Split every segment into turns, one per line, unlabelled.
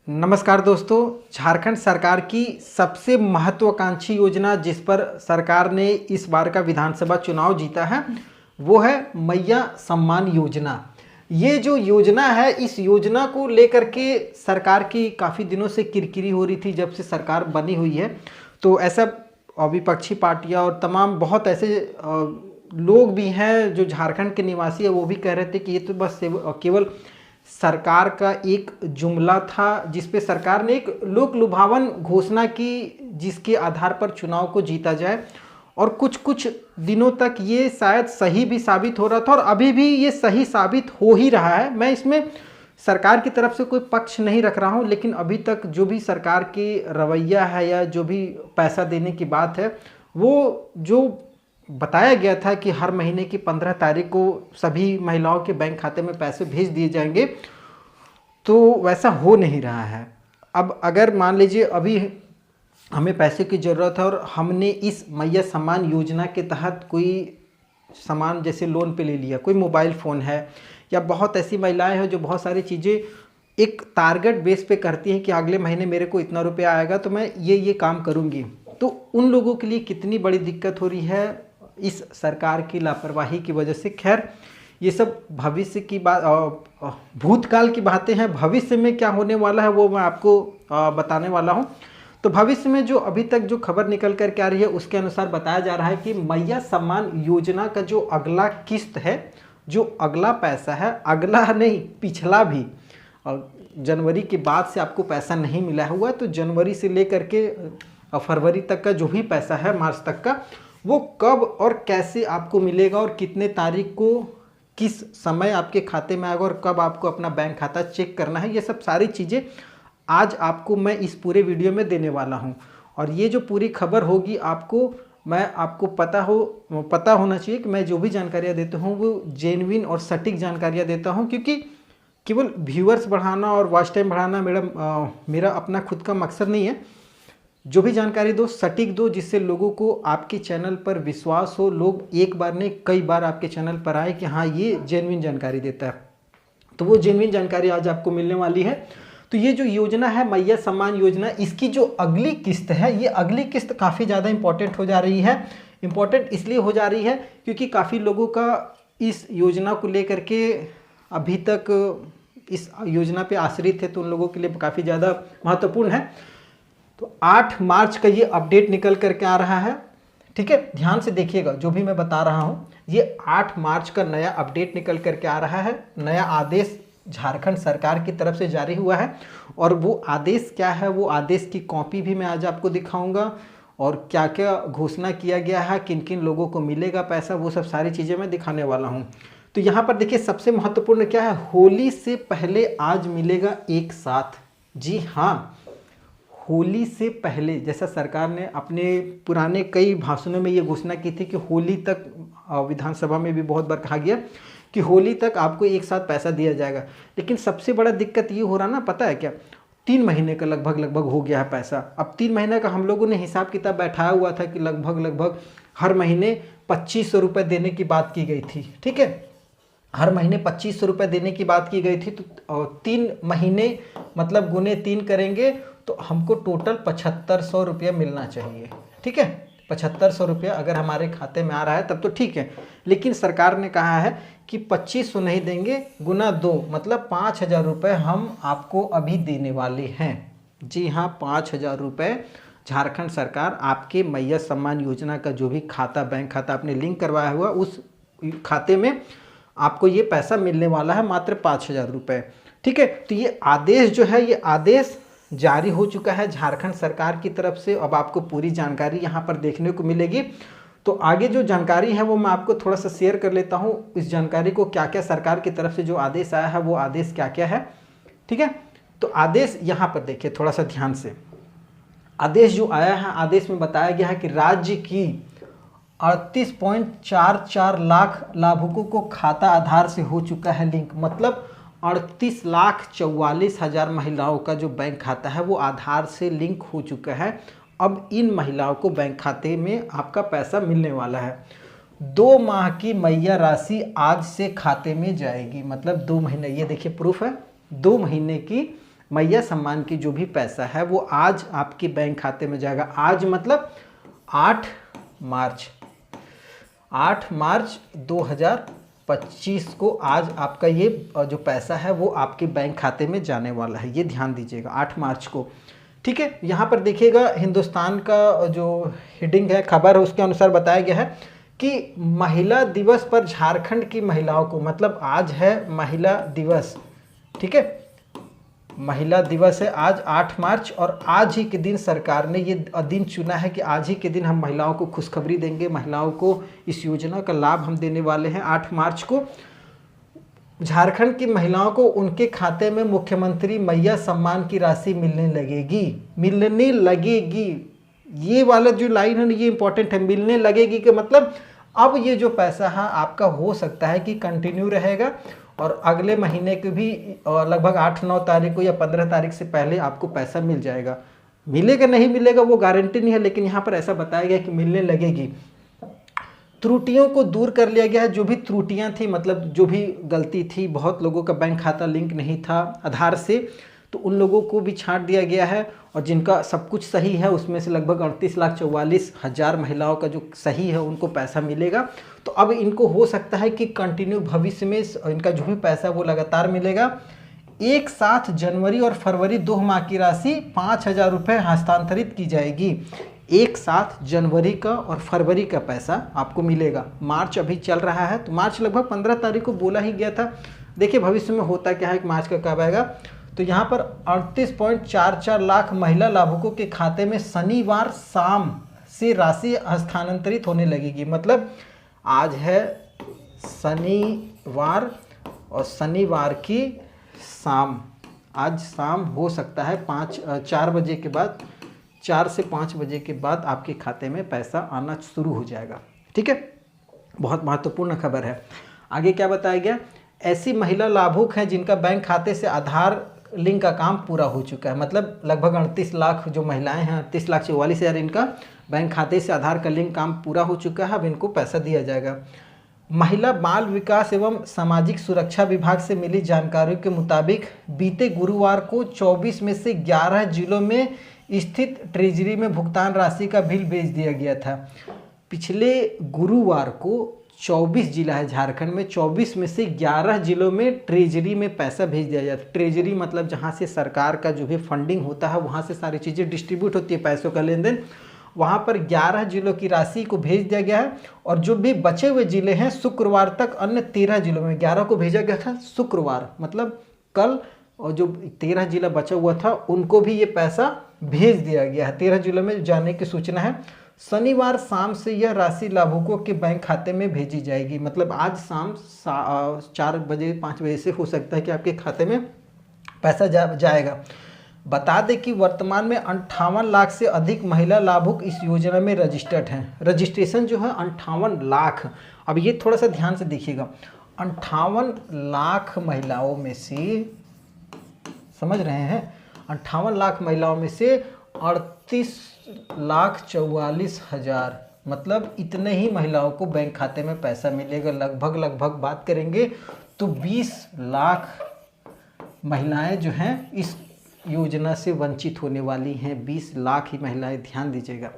नमस्कार दोस्तों। झारखंड सरकार की सबसे महत्वाकांक्षी योजना जिस पर सरकार ने इस बार का विधानसभा चुनाव जीता है वो है मैया सम्मान योजना। ये जो योजना है, इस योजना को लेकर के सरकार की काफ़ी दिनों से किरकिरी हो रही थी। जब से सरकार बनी हुई है तो ऐसा विपक्षी पार्टियां और तमाम बहुत ऐसे लोग भी हैं जो झारखंड के निवासी है, वो भी कह रहे थे कि ये तो बस केवल सरकार का एक जुमला था जिस पे सरकार ने एक लोक लुभावन घोषणा की जिसके आधार पर चुनाव को जीता जाए। और कुछ कुछ दिनों तक ये शायद सही भी साबित हो रहा था और अभी भी ये सही साबित हो ही रहा है। मैं इसमें सरकार की तरफ से कोई पक्ष नहीं रख रहा हूँ, लेकिन अभी तक जो भी सरकार की रवैया है या जो भी पैसा देने की बात है, वो जो बताया गया था कि हर महीने की 15 तारीख को सभी महिलाओं के बैंक खाते में पैसे भेज दिए जाएंगे, तो वैसा हो नहीं रहा है। अब अगर मान लीजिए अभी हमें पैसे की ज़रूरत है और हमने इस मैया सम्मान योजना के तहत कोई सामान जैसे लोन पे ले लिया, कोई मोबाइल फ़ोन है, या बहुत ऐसी महिलाएं हैं जो बहुत सारी चीज़ें एक टारगेट बेस पे करती हैं कि अगले महीने मेरे को इतना रुपया आएगा तो मैं ये काम करूँगी, तो उन लोगों के लिए कितनी बड़ी दिक्कत हो रही है इस सरकार की लापरवाही की वजह से। खैर, ये सब भविष्य की बात, भूतकाल की बातें हैं। भविष्य में क्या होने वाला है वो मैं आपको बताने वाला हूँ। तो भविष्य में जो अभी तक जो खबर निकल कर के आ रही है उसके अनुसार बताया जा रहा है कि मैया सम्मान योजना का जो अगला किस्त है, जो अगला पैसा है, अगला नहीं पिछला भी जनवरी के बाद से आपको पैसा नहीं मिला हुआ, तो जनवरी से लेकर के फरवरी तक का जो भी पैसा है, मार्च तक का, वो कब और कैसे आपको मिलेगा और कितने तारीख को किस समय आपके खाते में आएगा और कब आपको अपना बैंक खाता चेक करना है, ये सब सारी चीज़ें आज आपको मैं इस पूरे वीडियो में देने वाला हूं। और ये जो पूरी खबर होगी आपको पता होना चाहिए कि मैं जो भी जानकारियां देता हूं वो जेन्युइन और सटीक जानकारियां देता हूं, क्योंकि केवल व्यूअर्स बढ़ाना और वॉच टाइम बढ़ाना मेरा अपना खुद का मकसद नहीं है। जो भी जानकारी दो सटीक दो, जिससे लोगों को आपके चैनल पर विश्वास हो, लोग एक बार नहीं कई बार आपके चैनल पर आए कि हाँ ये जेन्युइन जानकारी देता है। तो वो जेन्युइन जानकारी आज आपको मिलने वाली है। तो ये जो योजना है मैया सम्मान योजना, इसकी जो अगली किस्त है, ये अगली किस्त काफ़ी ज़्यादा इंपॉर्टेंट हो जा रही है। इंपॉर्टेंट इसलिए हो जा रही है क्योंकि काफ़ी लोगों का इस योजना को लेकर के अभी तक इस योजना पे आश्रित है, तो उन लोगों के लिए काफ़ी ज़्यादा महत्वपूर्ण है। तो 8 मार्च का ये अपडेट निकल करके आ रहा है, ठीक है। ध्यान से देखिएगा जो भी मैं बता रहा हूँ, ये 8 मार्च का नया अपडेट निकल करके आ रहा है। नया आदेश झारखंड सरकार की तरफ से जारी हुआ है और वो आदेश क्या है, वो आदेश की कॉपी भी मैं आज आपको दिखाऊंगा और क्या क्या घोषणा किया गया है, किन किन लोगों को मिलेगा पैसा, वो सब सारी चीज़ें मैं दिखाने वाला हूँ। तो यहाँ पर देखिए सबसे महत्वपूर्ण क्या है, होली से पहले आज मिलेगा एक साथ। जी हाँ, होली से पहले, जैसा सरकार ने अपने पुराने कई भाषणों में ये घोषणा की थी कि होली तक, विधानसभा में भी बहुत बार कहा गया कि होली तक आपको एक साथ पैसा दिया जाएगा। लेकिन सबसे बड़ा दिक्कत ये हो रहा ना, पता है क्या, 3 महीने का लगभग हो गया है पैसा। अब 3 महीने का हम लोगों ने हिसाब किताब बैठाया हुआ था कि लगभग हर महीने 2500 रुपये देने की बात की गई थी, ठीक है। हर महीने 2500 रुपये देने की बात की गई थी। तो 3 महीने मतलब गुने 3 करेंगे तो हमको टोटल 7500 रुपये मिलना चाहिए, ठीक है। 7500 रुपये अगर हमारे खाते में आ रहा है तब तो ठीक है। लेकिन सरकार ने कहा है कि 2500 नहीं देंगे, गुना 2 मतलब 5000 रुपये हम आपको अभी देने वाले हैं। जी हाँ, 5000 रुपये झारखंड सरकार आपके मैया सम्मान योजना का जो भी खाता, बैंक खाता आपने लिंक करवाया हुआ, उस खाते में आपको ये पैसा मिलने वाला है, मात्र 5000 रुपये, ठीक है। तो ये आदेश जो है, ये आदेश जारी हो चुका है झारखंड सरकार की तरफ से। अब आपको पूरी जानकारी यहाँ पर देखने को मिलेगी। तो आगे जो जानकारी है वो मैं आपको थोड़ा सा शेयर कर लेता हूँ, इस जानकारी को क्या क्या सरकार की तरफ से जो आदेश आया है वो आदेश क्या क्या है, ठीक है। तो आदेश यहाँ पर देखिए थोड़ा सा ध्यान से। आदेश जो आया है, आदेश में बताया गया है कि राज्य की 38.44 लाख लाभुकों को खाता आधार से हो चुका है लिंक। मतलब 38,44,000 महिलाओं का जो बैंक खाता है वो आधार से लिंक हो चुका है। अब इन महिलाओं को बैंक खाते में आपका पैसा मिलने वाला है। 2 माह की मैया राशि आज से खाते में जाएगी। मतलब 2 महीने, ये देखिए प्रूफ है, 2 महीने की मैया सम्मान की जो भी पैसा है वो आज आपके बैंक खाते में जाएगा। आज मतलब 8 मार्च 2025 को आज आपका ये जो पैसा है वो आपके बैंक खाते में जाने वाला है, ये ध्यान दीजिएगा 8 मार्च को। ठीक है, यहाँ पर देखिएगा हिंदुस्तान का जो हेडिंग है, खबर है, उसके अनुसार बताया गया है कि महिला दिवस पर झारखंड की महिलाओं को, मतलब आज है महिला दिवस, ठीक है, महिला दिवस है आज 8 मार्च, और आज ही के दिन सरकार ने ये दिन चुना है कि आज ही के दिन हम महिलाओं को खुशखबरी देंगे, महिलाओं को इस योजना का लाभ हम देने वाले हैं। 8 मार्च को झारखंड की महिलाओं को उनके खाते में मुख्यमंत्री मैया सम्मान की राशि मिलने लगेगी। ये वाला जो लाइन है ये इंपॉर्टेंट है, मिलने लगेगी कि मतलब अब ये जो पैसा है आपका हो सकता है कि कंटिन्यू रहेगा और अगले महीने के भी लगभग 8-9 तारीख को या 15 तारीख से पहले आपको पैसा मिल जाएगा। मिलेगा नहीं मिलेगा वो गारंटी नहीं है, लेकिन यहाँ पर ऐसा बताया गया कि मिलने लगेगी। त्रुटियों को दूर कर लिया गया है, जो भी त्रुटियां थी, मतलब जो भी गलती थी, बहुत लोगों का बैंक खाता लिंक नहीं था आधार से, तो उन लोगों को भी छांट दिया गया है, और जिनका सब कुछ सही है उसमें से लगभग 38,44,000 महिलाओं का जो सही है उनको पैसा मिलेगा। तो अब इनको हो सकता है कि कंटिन्यू भविष्य में इनका जो भी पैसा वो लगातार मिलेगा। एक साथ जनवरी और फरवरी 2 माह की राशि 5,000 रुपये हस्तांतरित की जाएगी। एक साथ जनवरी का और फरवरी का पैसा आपको मिलेगा। मार्च अभी चल रहा है, तो मार्च लगभग 15 तारीख को बोला ही गया था। देखिए भविष्य में होता क्या है कि मार्च का कब आएगा। तो यहाँ पर 38.44 लाख महिला लाभुकों के खाते में शनिवार शाम से राशि हस्तांतरित होने लगेगी। मतलब आज है शनिवार और शनिवार की शाम, आज शाम हो सकता है 4 बजे के बाद, 4 से 5 बजे के बाद आपके खाते में पैसा आना शुरू हो जाएगा। ठीक है, बहुत महत्वपूर्ण खबर है। आगे क्या बताया गया, ऐसी महिला लाभुक हैं जिनका बैंक खाते से आधार लिंक का काम पूरा हो चुका है। मतलब लगभग 38 लाख जो महिलाएं हैं, 38,44,000 इनका बैंक खाते से आधार का लिंक काम पूरा हो चुका है, अब इनको पैसा दिया जाएगा। महिला बाल विकास एवं सामाजिक सुरक्षा विभाग से मिली जानकारी के मुताबिक बीते गुरुवार को 24 में से 11 जिलों में स्थित ट्रेजरी में भुगतान राशि का बिल भेज दिया गया था। पिछले गुरुवार को 24 जिला है झारखंड में, 24 में से 11 जिलों में ट्रेजरी में पैसा भेज दिया जाता है। ट्रेजरी मतलब जहां से सरकार का जो भी फंडिंग होता है वहां से सारी चीज़ें डिस्ट्रीब्यूट होती है, पैसों का लेन देन, वहां पर 11 जिलों की राशि को भेज दिया गया है। और जो भी बचे हुए जिले हैं शुक्रवार तक अन्य 13 जिलों में, 11 को भेजा गया था शुक्रवार मतलब कल, और जो 13 जिला बचा हुआ था उनको भी ये पैसा भेज दिया गया है। 13 जिलों में जाने की सूचना है। शनिवार शाम से यह राशि लाभुकों के बैंक खाते में भेजी जाएगी। मतलब आज शाम 4 बजे 5 बजे से हो सकता है कि आपके खाते में पैसा जाएगा। बता दें कि वर्तमान में 58 लाख से अधिक महिला लाभुक इस योजना में रजिस्टर्ड हैं। रजिस्ट्रेशन जो है 58 लाख। अब ये थोड़ा सा ध्यान से देखिएगा, 58 लाख महिलाओं में से, समझ रहे हैं, 58 लाख महिलाओं में से 38,44,000, मतलब इतने ही महिलाओं को बैंक खाते में पैसा मिलेगा। लगभग बात करेंगे तो 20 लाख महिलाएं जो हैं इस योजना से वंचित होने वाली हैं। 20 लाख ही महिलाएं, ध्यान दीजिएगा।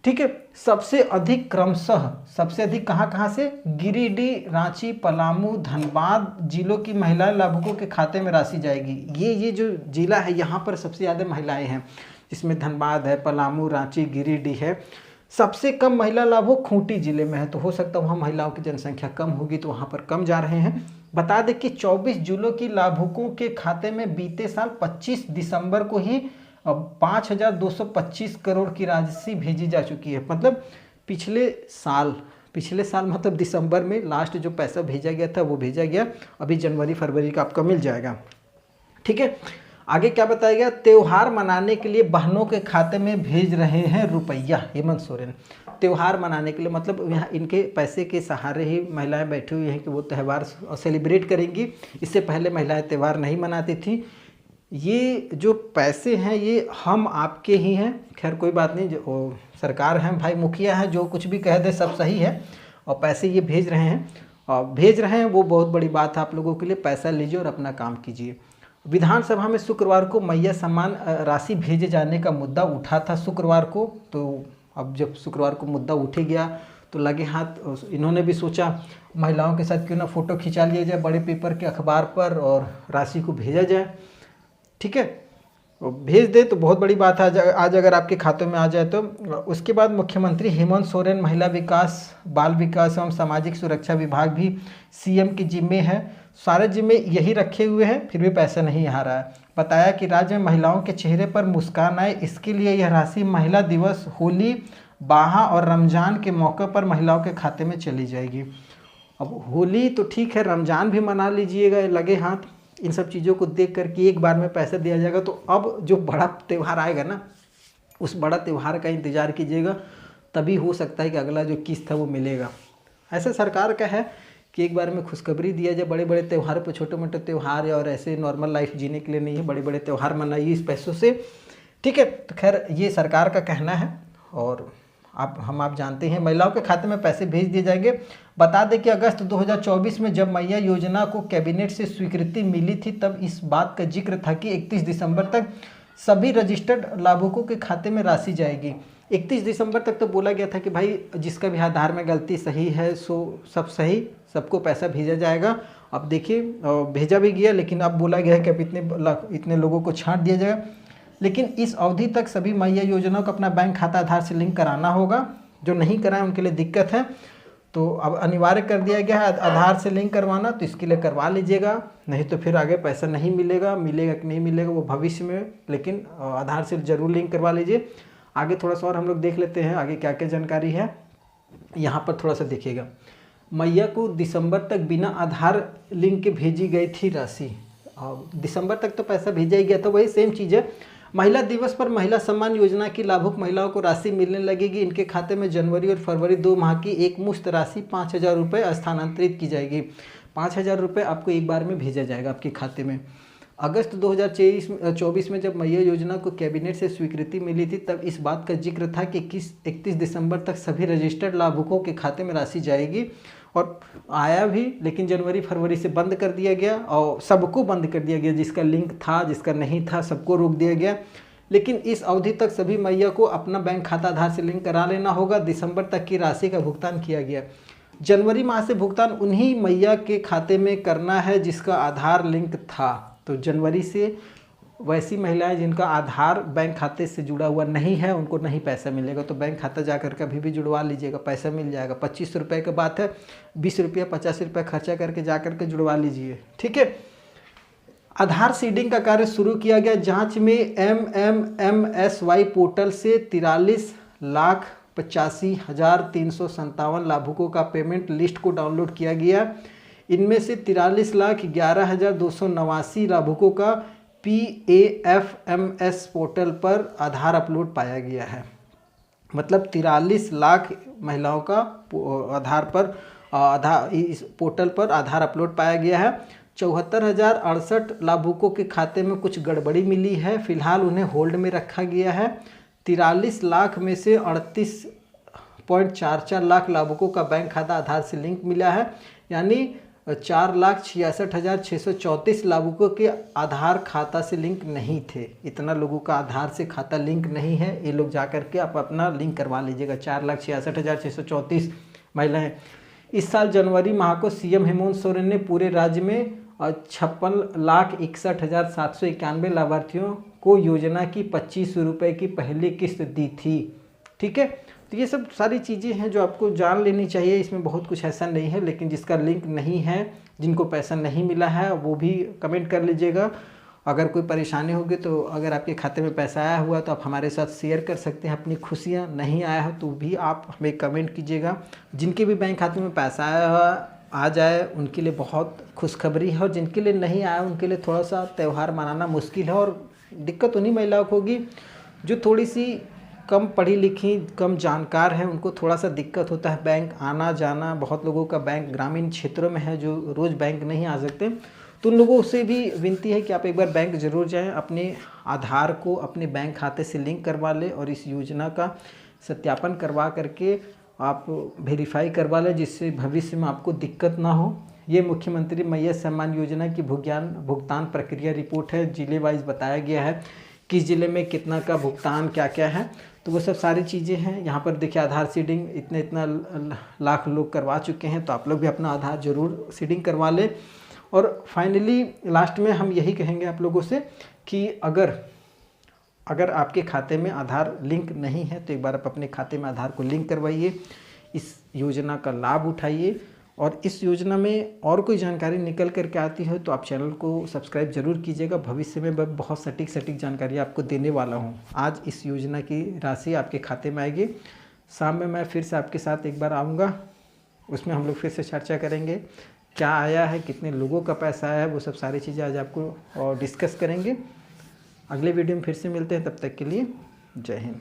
ठीक है, सबसे अधिक क्रमशः सबसे अधिक कहाँ से, गिरिडीह, रांची, पलामू, धनबाद जिलों की महिला लाभुकों के खाते में राशि जाएगी। ये जो जिला है यहाँ पर सबसे ज़्यादा महिलाएं हैं, जिसमें धनबाद है, पलामू, रांची, गिरिडीह है। सबसे कम महिला लाभुक खूंटी जिले में है, तो हो सकता है वहाँ महिलाओं की जनसंख्या कम होगी तो वहाँ पर कम जा रहे हैं। बता दें कि 24 जिलों की लाभुकों के खाते में बीते साल 25 दिसंबर को ही 5,225 करोड़ की राशि भेजी जा चुकी है। मतलब पिछले साल मतलब दिसंबर में लास्ट जो पैसा भेजा गया था वो भेजा गया, अभी जनवरी फरवरी का आपका मिल जाएगा। ठीक है, आगे क्या बताया गया, त्यौहार मनाने के लिए बहनों के खाते में भेज रहे हैं रुपया। हेमंत सोरेन त्यौहार मनाने के लिए, मतलब यहाँ इनके पैसे के सहारे ही महिलाएं बैठी हुई हैं कि वो त्यौहार सेलिब्रेट करेंगी। इससे पहले महिलाएं त्यौहार नहीं मनाती थी। ये जो पैसे हैं ये हम आपके ही हैं, खैर कोई बात नहीं, जो सरकार है भाई, मुखिया है, जो कुछ भी कह दे सब सही है, और पैसे ये भेज रहे हैं वो बहुत बड़ी बात है आप लोगों के लिए। पैसा लीजिए और अपना काम कीजिए। विधानसभा में शुक्रवार को मैया सम्मान राशि भेजे जाने का मुद्दा उठा था शुक्रवार को। तो अब जब शुक्रवार को मुद्दा उठे गया तो लगे हाथ इन्होंने भी सोचा महिलाओं के साथ क्यों ना फ़ोटो खिंचा लिया जाए बड़े पेपर के अखबार पर और राशि को भेजा जाए। ठीक है, भेज दे तो बहुत बड़ी बात है आज अगर आपके खातों में आ जाए तो। उसके बाद मुख्यमंत्री हेमंत सोरेन महिला विकास, बाल विकास एवं सामाजिक सुरक्षा विभाग भी सीएम के जिम्मे है। सारे जिम्मे यही रखे हुए हैं, फिर भी पैसा नहीं आ रहा है। बताया कि राज्य में महिलाओं के चेहरे पर मुस्कान आए, इसके लिए यह राशि महिला दिवस, होली, बाहा और रमज़ान के मौके पर महिलाओं के खाते में चली जाएगी। अब होली तो ठीक है, रमज़ान भी मना लीजिएगा लगे हाथ। इन सब चीज़ों को देख करके एक बार में पैसा दिया जाएगा। तो अब जो बड़ा त्यौहार आएगा ना, उस बड़ा त्यौहार का इंतज़ार कीजिएगा, तभी हो सकता है कि अगला जो किस्त है वो मिलेगा। ऐसा सरकार का है कि एक बार में खुशखबरी दिया जाए। बड़े बड़े त्यौहार पर, छोटे मोटे त्यौहार और ऐसे नॉर्मल लाइफ जीने के लिए नहीं है, बड़े बड़े त्यौहार मनाइए इस पैसों से। ठीक है, तो खैर ये सरकार का कहना है और आप जानते हैं महिलाओं के खाते में पैसे भेज दिए जाएंगे। बता दें कि अगस्त 2024 में जब मैया योजना को कैबिनेट से स्वीकृति मिली थी तब इस बात का जिक्र था कि 31 दिसंबर तक सभी रजिस्टर्ड लाभुकों के खाते में राशि जाएगी। 31 दिसंबर तक तो बोला गया था कि भाई जिसका भी आधार में गलती सही है सो सब सही, सबको पैसा भेजा जाएगा। अब देखिए भेजा भी गया, लेकिन अब बोला गया है कि अब इतने लोगों को छांट दिया जाएगा। लेकिन इस अवधि तक सभी मैया योजनाओं को अपना बैंक खाता आधार से लिंक कराना होगा। जो नहीं कराएं उनके लिए दिक्कत है, तो अब अनिवार्य कर दिया गया है आधार से लिंक करवाना। तो इसके लिए करवा लीजिएगा, नहीं तो फिर आगे पैसा नहीं मिलेगा। मिलेगा कि नहीं मिलेगा वो भविष्य में, लेकिन आधार से जरूर लिंक करवा लीजिए। आगे थोड़ा सा और हम लोग देख लेते हैं आगे क्या क्या जानकारी है। यहाँ पर थोड़ा सा देखिएगा, मैया को दिसंबर तक बिना आधार लिंक के भेजी गई थी राशि। दिसंबर तक तो पैसा भेजा ही गया था, वही सेम चीज़ है। महिला दिवस पर महिला सम्मान योजना की लाभुक महिलाओं को राशि मिलने लगेगी। इनके खाते में जनवरी और फरवरी 2 माह की एक मुश्त राशि 5,000 रुपये स्थानांतरित की जाएगी। 5,000 रुपये आपको एक बार में भेजा जाएगा आपके खाते में। अगस्त 2024 में जब मैया योजना को कैबिनेट से स्वीकृति मिली थी तब इस बात का जिक्र था कि 31 दिसंबर तक सभी रजिस्टर्ड लाभुकों के खाते में राशि जाएगी। और आया भी, लेकिन जनवरी फरवरी से बंद कर दिया गया और सबको बंद कर दिया गया। जिसका लिंक था, जिसका नहीं था, सबको रोक दिया गया। लेकिन इस अवधि तक सभी मैया को अपना बैंक खाता आधार से लिंक करा लेना होगा। दिसंबर तक की राशि का भुगतान किया गया। जनवरी माह से भुगतान उन्हीं मैया के खाते में करना है जिसका आधार लिंक था। तो जनवरी से वैसी महिलाएं जिनका आधार बैंक खाते से जुड़ा हुआ नहीं है उनको नहीं पैसा मिलेगा। तो बैंक खाता जाकर के अभी भी जुड़वा लीजिएगा, पैसा मिल जाएगा। 25 रुपये की बात है, 20 रुपया 50 रुपये खर्चा करके जाकर के जुड़वा लीजिए। ठीक है, आधार सीडिंग का कार्य शुरू किया गया। जांच में MMMSY पोर्टल से 43,85,357 लाभुकों का पेमेंट लिस्ट को डाउनलोड किया गया। इनमें से 43,11,289 लाभुकों का PAFMS पोर्टल पर आधार अपलोड पाया गया है। मतलब 43 लाख महिलाओं का आधार पर इस पोर्टल पर आधार अपलोड पाया गया है। 74,068 लाभुकों के खाते में कुछ गड़बड़ी मिली है, फिलहाल उन्हें होल्ड में रखा गया है। 43 लाख में से 38.44 लाख लाभुकों का बैंक खाता आधार से लिंक मिला है। यानी 4,66,634 लाभुकों के आधार खाता से लिंक नहीं थे। इतना लोगों का आधार से खाता लिंक नहीं है, ये लोग जा करके आप अपना लिंक करवा लीजिएगा। 4,66,634 महिलाएं। इस साल जनवरी माह को सीएम हेमंत सोरेन ने पूरे राज्य में 56,61,791 लाभार्थियों को योजना की 25 रुपये की पहली किस्त दी थी। ठीक है, तो ये सब सारी चीज़ें हैं जो आपको जान लेनी चाहिए। इसमें बहुत कुछ ऐसा नहीं है, लेकिन जिसका लिंक नहीं है, जिनको पैसा नहीं मिला है, वो भी कमेंट कर लीजिएगा। अगर कोई परेशानी होगी तो अगर आपके खाते में पैसा आया हुआ तो आप हमारे साथ शेयर कर सकते हैं अपनी खुशियाँ। नहीं आया हो तो भी आप हमें कमेंट कीजिएगा। जिनके भी बैंक खाते में पैसा आया हुआ आ जाए उनके लिए बहुत खुशखबरी है, और जिनके लिए नहीं आया उनके लिए थोड़ा सा त्यौहार मनाना मुश्किल है। और दिक्कत उन्हीं महिलाओं को होगी जो थोड़ी सी कम पढ़ी लिखी, कम जानकार है, उनको थोड़ा सा दिक्कत होता है बैंक आना जाना। बहुत लोगों का बैंक ग्रामीण क्षेत्रों में है जो रोज़ बैंक नहीं आ सकते। तो उन लोगों से भी विनती है कि आप एक बार बैंक ज़रूर जाएं, अपने आधार को अपने बैंक खाते से लिंक करवा लें और इस योजना का सत्यापन करवा करके आप वेरीफाई करवा लें, जिससे भविष्य में आपको दिक्कत ना हो। ये मुख्यमंत्री मैया सम्मान योजना की भुगतान प्रक्रिया रिपोर्ट है। जिले वाइज बताया गया है किस जिले में कितना का भुगतान क्या क्या है, तो वो सब सारी चीज़ें हैं। यहाँ पर देखिए आधार सीडिंग इतना लाख लोग करवा चुके हैं, तो आप लोग भी अपना आधार जरूर सीडिंग करवा लें। और फाइनली लास्ट में हम यही कहेंगे आप लोगों से कि अगर आपके खाते में आधार लिंक नहीं है तो एक बार आप अपने खाते में आधार को लिंक करवाइए, इस योजना का लाभ उठाइए। और इस योजना में और कोई जानकारी निकल करके आती है तो आप चैनल को सब्सक्राइब जरूर कीजिएगा। भविष्य में मैं बहुत सटीक जानकारी आपको देने वाला हूं। आज इस योजना की राशि आपके खाते में आएगी, शाम में मैं फिर से आपके साथ एक बार आऊँगा, उसमें हम लोग फिर से चर्चा करेंगे क्या आया है, कितने लोगों का पैसा आया है, वो सब सारी चीज़ें आज आपको डिस्कस करेंगे। अगले वीडियो में फिर से मिलते हैं, तब तक के लिए जय हिंद।